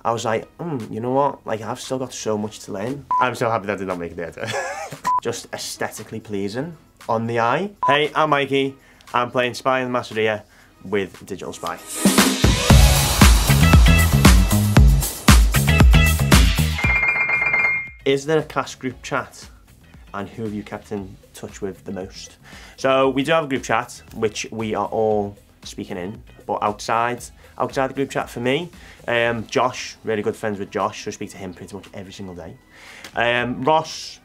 I was like, you know what? Like, I've still got so much to learn. I'm so happy that I did not make it there. Just aesthetically pleasing on the eye. Hey, I'm Mikey. I'm playing Spy in the Masseria with Digital Spy. Is there a cast group chat? And who have you kept in touch with the most? So we do have a group chat, which we are all speaking in, but outside the group chat for me, Josh, really good friends with Josh, so I speak to him pretty much every single day. Ross,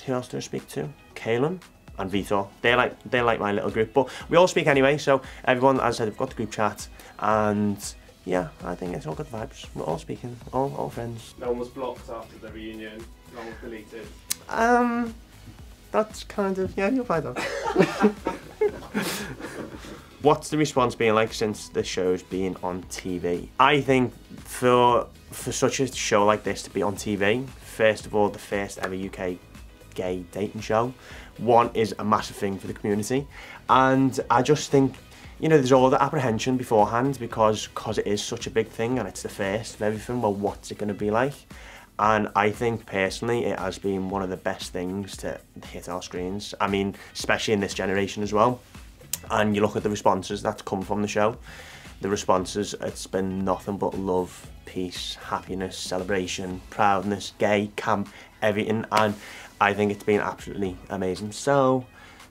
who else do I speak to? Calum and Vitor. They're like my little group, but we all speak anyway, so everyone, as I said, we've got the group chat, and yeah, I think it's all good vibes. We're all speaking, all friends. No one was blocked after the reunion, no one was deleted. That's kind of, yeah, you'll find out. What's the response been like since the show's been on TV? I think for such a show like this to be on TV, first of all, the first ever UK gay dating show, one is a massive thing for the community, and I just think, you know, there's all the apprehension beforehand because it is such a big thing and it's the first of everything. Well, what's it going to be like? And I think personally it has been one of the best things to hit our screens. I mean, especially in this generation as well. And you look at the responses that's come from the show. The responses, it's been nothing but love, peace, happiness, celebration, proudness, gay, camp, everything. And I think it's been absolutely amazing. So,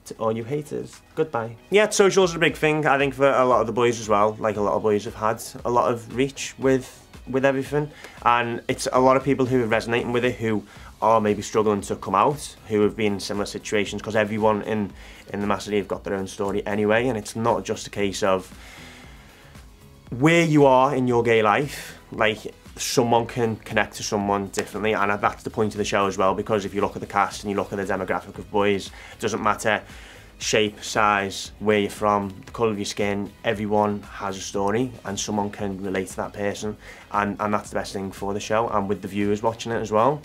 to all you haters, goodbye. Yeah, socials are a big thing, I think, for a lot of the boys as well. Like, a lot of boys have had a lot of reach with everything, and it's a lot of people who are resonating with it, who are maybe struggling to come out, who have been in similar situations, because everyone in the Masseria have got their own story anyway, and it's not just a case of where you are in your gay life. Like, someone can connect to someone differently, and that's the point of the show as well, because if you look at the cast and you look at the demographic of boys, it doesn't matter shape, size, where you're from, the colour of your skin, everyone has a story and someone can relate to that person, and that's the best thing for the show, and with the viewers watching it as well.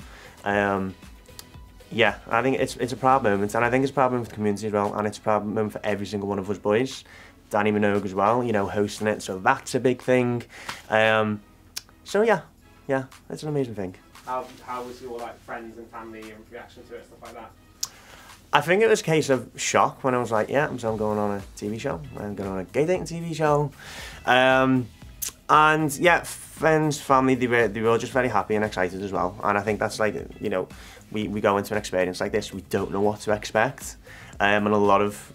Yeah, I think it's a proud moment, and I think it's a proud moment for the community as well, and it's a proud moment for every single one of us boys. Danny Minogue as well, you know, hosting it, so that's a big thing. So yeah, it's an amazing thing. How was your friends and family and reaction to it, stuff like that? I think it was a case of shock when I was like, yeah, so I'm going on a TV show. I'm going on a gay dating TV show. And yeah, friends, family, they were all just very happy and excited as well. And I think that's like, you know, we go into an experience like this, we don't know what to expect. And a lot of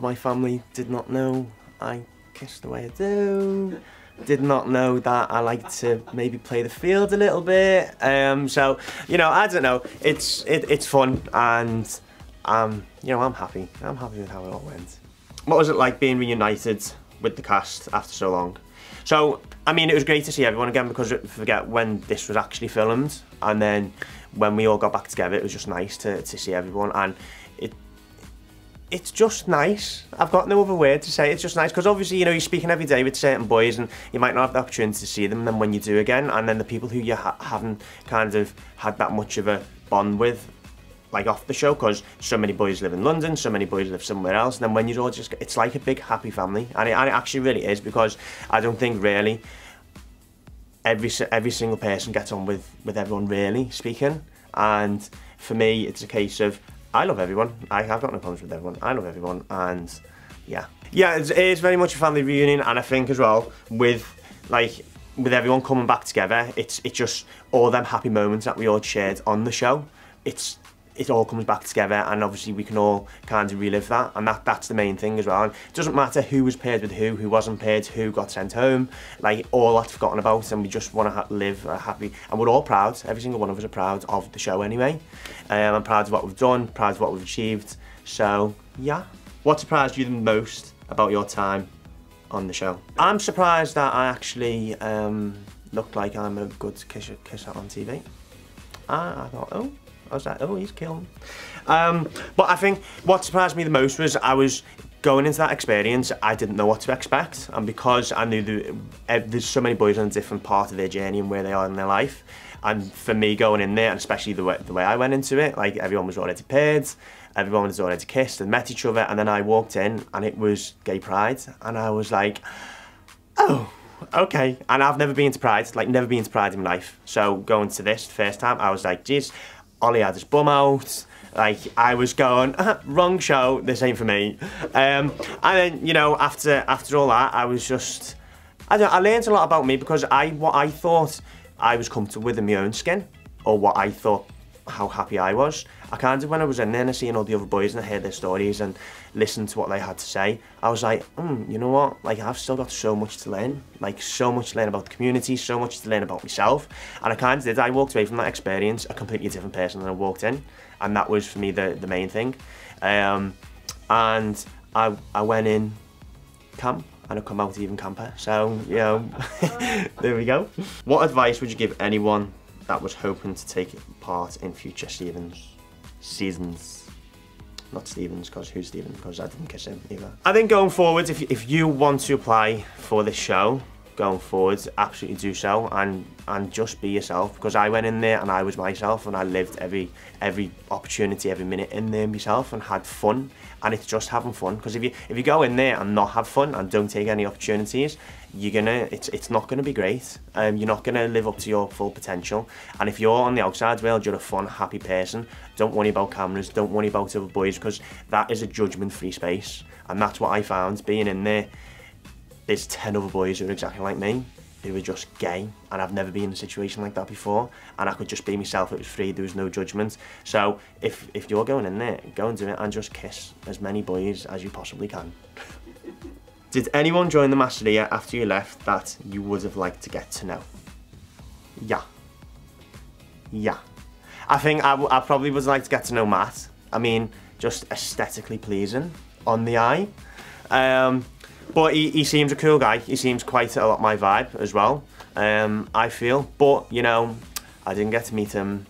my family did not know I kiss the way I do. Did not know that I like to maybe play the field a little bit. So, you know, I don't know. It's fun, and you know, I'm happy. I'm happy with how it all went. What was it like being reunited with the cast after so long? So, I mean, it was great to see everyone again, because I forget when this was actually filmed, and then when we all got back together, it was just nice to see everyone, and it's just nice. I've got no other word to say. It's just nice, because obviously, you know, you're speaking every day with certain boys and you might not have the opportunity to see them, and then when you do again, and then the people who you haven't kind of had that much of a bond with, like off the show, because so many boys live in London, so many boys live somewhere else, and then when you're all just, it's like a big happy family, and it actually really is, because I don't think really every single person gets on with everyone, really speaking. And for me, it's a case of, I love everyone. I've got no problems with everyone. I love everyone, and yeah, it is very much a family reunion. And I think as well, with everyone coming back together, it's just all them happy moments that we all shared on the show. It all comes back together, and obviously we can all kind of relive that, and that's the main thing as well. And it doesn't matter who was paired with who wasn't paired, who got sent home, like all that's forgotten about, and we just want to live a happy, and we're all proud, every single one of us are proud of the show anyway. I'm proud of what we've done, proud of what we've achieved, so yeah. What surprised you the most about your time on the show? I'm surprised that I actually looked like I'm a good kisser on TV. I thought, oh, I was like, oh, he's killing. But I think what surprised me the most was I was going into that experience, I didn't know what to expect, and because I knew there's so many boys on a different part of their journey and where they are in their life, and for me going in there, and especially the way I went into it, like everyone was already paired, everyone was already kissed and met each other, and then I walked in and it was gay pride, and I was like, oh, okay. And I've never been to Pride, like never been to Pride in my life. So going to this the first time, I was like, geez, Ollie had his bum out. Like, I was going, wrong show, this ain't for me. And then, you know, after all that, I was just, I learned a lot about me because what I thought I was comfortable with in my own skin, or what I thought, how happy I was. I kind of, when I was in there and I seen all the other boys and I heard their stories and listened to what they had to say, I was like, you know what, like I've still got so much to learn, like so much to learn about the community, so much to learn about myself. And I kind of did, I walked away from that experience a completely different person than I walked in. And that was for me the main thing. And I went in camp and I come out even camper. So, you know, there we go. What advice would you give anyone that was hoping to take part in future seasons? Not Stevens, because who's Stevens? Because I didn't kiss him either. I think going forward, if you want to apply for this show, going forward, absolutely do so, and just be yourself, because I went in there and I was myself and I lived every opportunity, every minute in there myself and had fun. And it's just having fun, because if you go in there and not have fun and don't take any opportunities, it's not gonna be great. You're not gonna live up to your full potential. And if you're on the outside world, you're a fun, happy person, don't worry about cameras, don't worry about other boys, because that is a judgment-free space. And that's what I found being in there. There's 10 other boys who are exactly like me, who were just gay, and I've never been in a situation like that before, and I could just be myself. It was free, there was no judgment. So if you're going in there, go and do it and just kiss as many boys as you possibly can. Did anyone join the Masseria after you left that you would have liked to get to know? Yeah. I think I probably would like to get to know Matt. I mean, just aesthetically pleasing on the eye. But he seems a cool guy. He seems quite a lot my vibe as well, I feel. But, you know, I didn't get to meet him.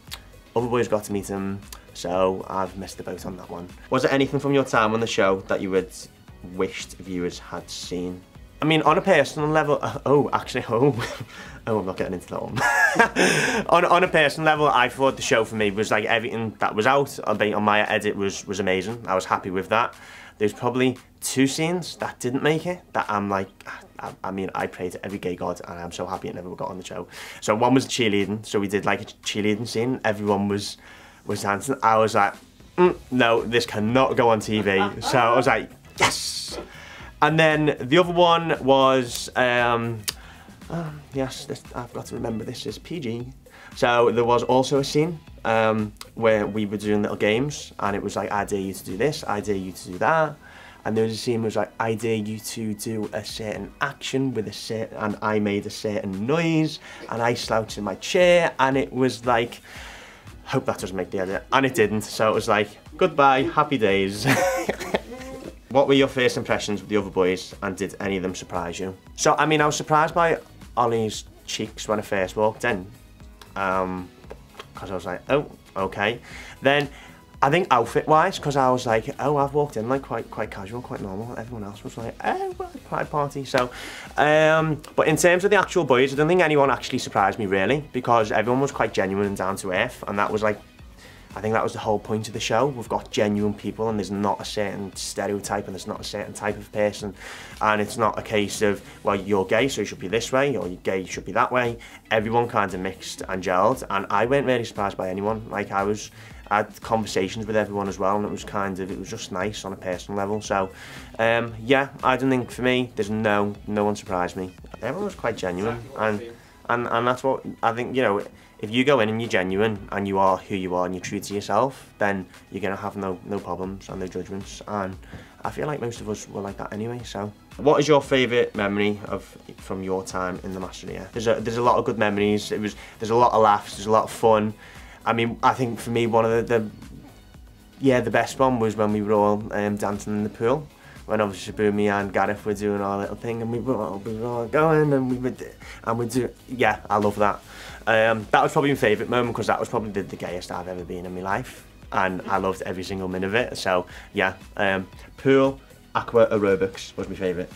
Other boys got to meet him, so I've missed the boat on that one. Was there anything from your time on the show that you would wished viewers had seen? I mean, on a personal level, I'm not getting into that one. on a personal level, I thought the show for me was like everything that was out on my edit was amazing. I was happy with that. There's probably 2 scenes that didn't make it, that I'm like, I mean, I pray to every gay god and I'm so happy it never got on the show. So one was cheerleading, so we did like a cheerleading scene, everyone was dancing. I was like, no, this cannot go on TV. So I was like, yes! And then the other one was, yes, I've got to remember this is PG. So there was also a scene where we were doing little games, and it was like, I dare you to do this, I dare you to do that. And there was a scene where it was like, I dare you to do a certain action with a certain, and I made a certain noise, and I slouched in my chair, and it was like, hope that doesn't make the edit. And it didn't, so it was like, goodbye, happy days. What were your first impressions with the other boys, and did any of them surprise you? So, I mean, I was surprised by Ollie's cheeks when I first walked in. Because I was like, oh, okay. Then, I think outfit-wise, because I was like, oh, I've walked in like quite casual, quite normal. Everyone else was like, oh, well, Pride party. So, but in terms of the actual boys, I don't think anyone actually surprised me really, because everyone was quite genuine and down to earth, and that was like, I think that was the whole point of the show. We've got genuine people, and there's not a certain stereotype, and there's not a certain type of person, and it's not a case of, well, you're gay, so you should be this way, or you're gay, you should be that way. Everyone kind of mixed and gelled, and I weren't really surprised by anyone. Like, I had conversations with everyone as well, and it was just nice on a personal level. So, yeah, I don't think, for me, there's no one surprised me. Everyone was quite genuine, and that's what I think, you know. If you go in and you're genuine and you are who you are and you're true to yourself, then you're gonna have no problems and no judgments. And I feel like most of us were like that anyway. So, what is your favourite memory from your time in the Masseria? There's a lot of good memories. There's a lot of laughs. There's a lot of fun. I mean, I think for me one of the best one was when we were all dancing in the pool. When obviously Boomy and Gareth were doing our little thing, and we were all going, and we'd do, yeah, I love that. That was probably my favourite moment, because that was probably the gayest I've ever been in my life, and I loved every single minute of it. So yeah, pool, aqua aerobics was my favourite.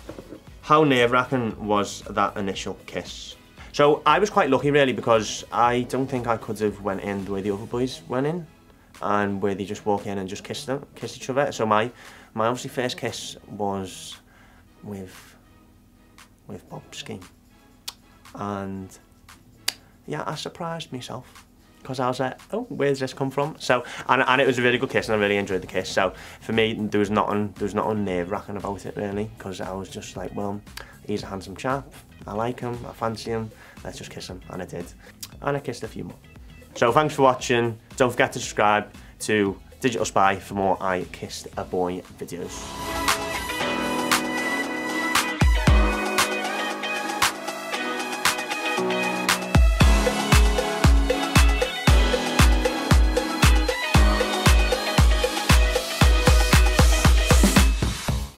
How nerve-wracking was that initial kiss? So I was quite lucky really, because I don't think I could have went in the way the other boys went in, and where they just walk in and just kiss each other. So my obviously first kiss was with with Bobski. And yeah, I surprised myself. Because I was like, oh, where's this come from? So, and it was a really good kiss, and I really enjoyed the kiss. So for me, there was nothing nerve-wracking about it really, because I was just like, well, he's a handsome chap. I like him. I fancy him. Let's just kiss him, and I did. And I kissed a few more. So thanks for watching. Don't forget to subscribe to Digital Spy for more I Kissed a Boy videos.